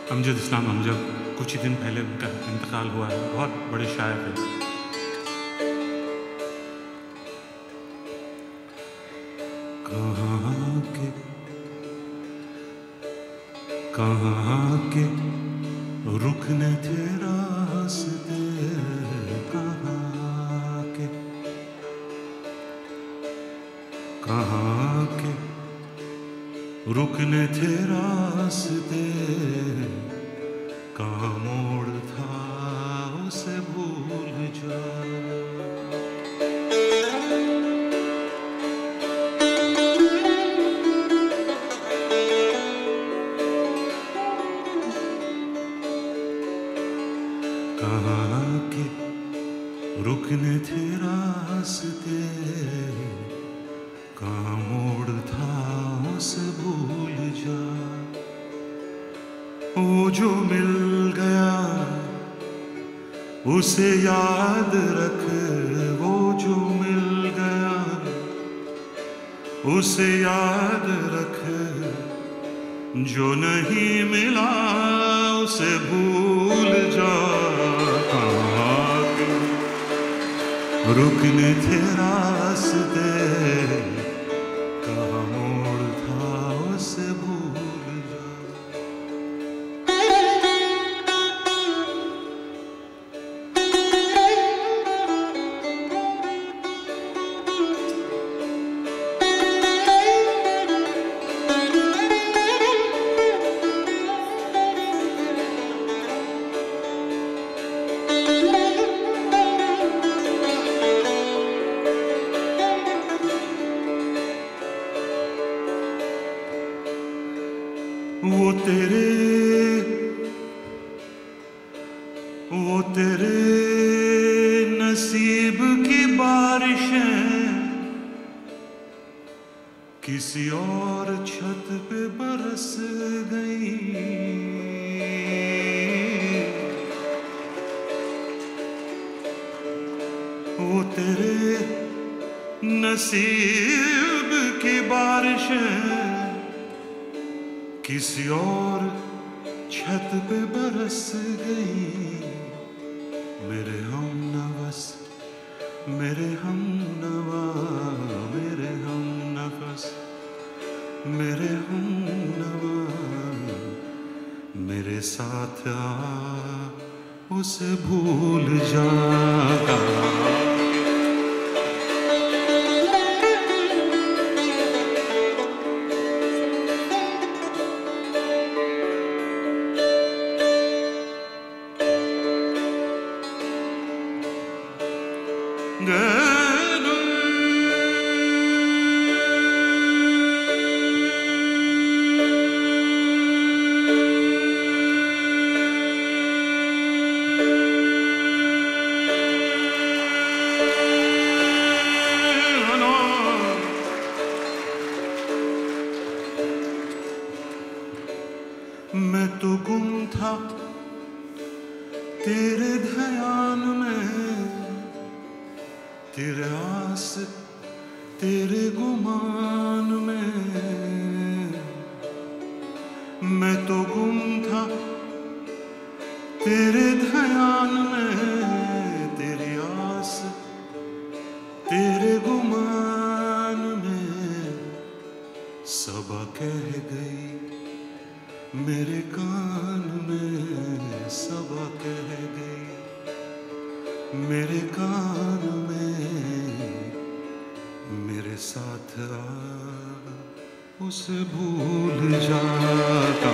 अमजद इस्लाम अमजद, कुछ ही दिन पहले उनका इंतकाल हुआ है। बहुत बड़े शायर थे। कहाँ के रुकने थे रास्ते, कहाँ के रुकने थे रास्ते, कहाँ मोड़ था उसे भूल जा। कहाँ के रुकने थे रास्ते, कहाँ मोड़ था उसे भूल जा। वो जो मिल गया उसे याद रख, वो जो मिल गया उसे याद रख, जो नहीं मिला उसे भूल जा। कहाँ के रुकने थे रास्ते, कहाँ मोड़ था उसे भूल जा। वो तेरे नसीब की बारिशें किसी और छत पे बरस गई। वो तेरे नसीब की बारिशें किसी और छत पे बरस गई। मेरे हमनवस, मेरे हमनवा, मेरे हमनफस, मेरे हमनवा, मेरे साथ आ उसे भूल जा। मैं तो गुम था तेरे ध्यान में, तेरे आस तेरे गुमान में। मैं तो गुम था तेरे ध्यान में, तेरी आस तेरे गुमान में। सबा कह गई मेरे कान में, सबा कह गई मेरे कान में। मेरे साथ आ उसे भूल जाता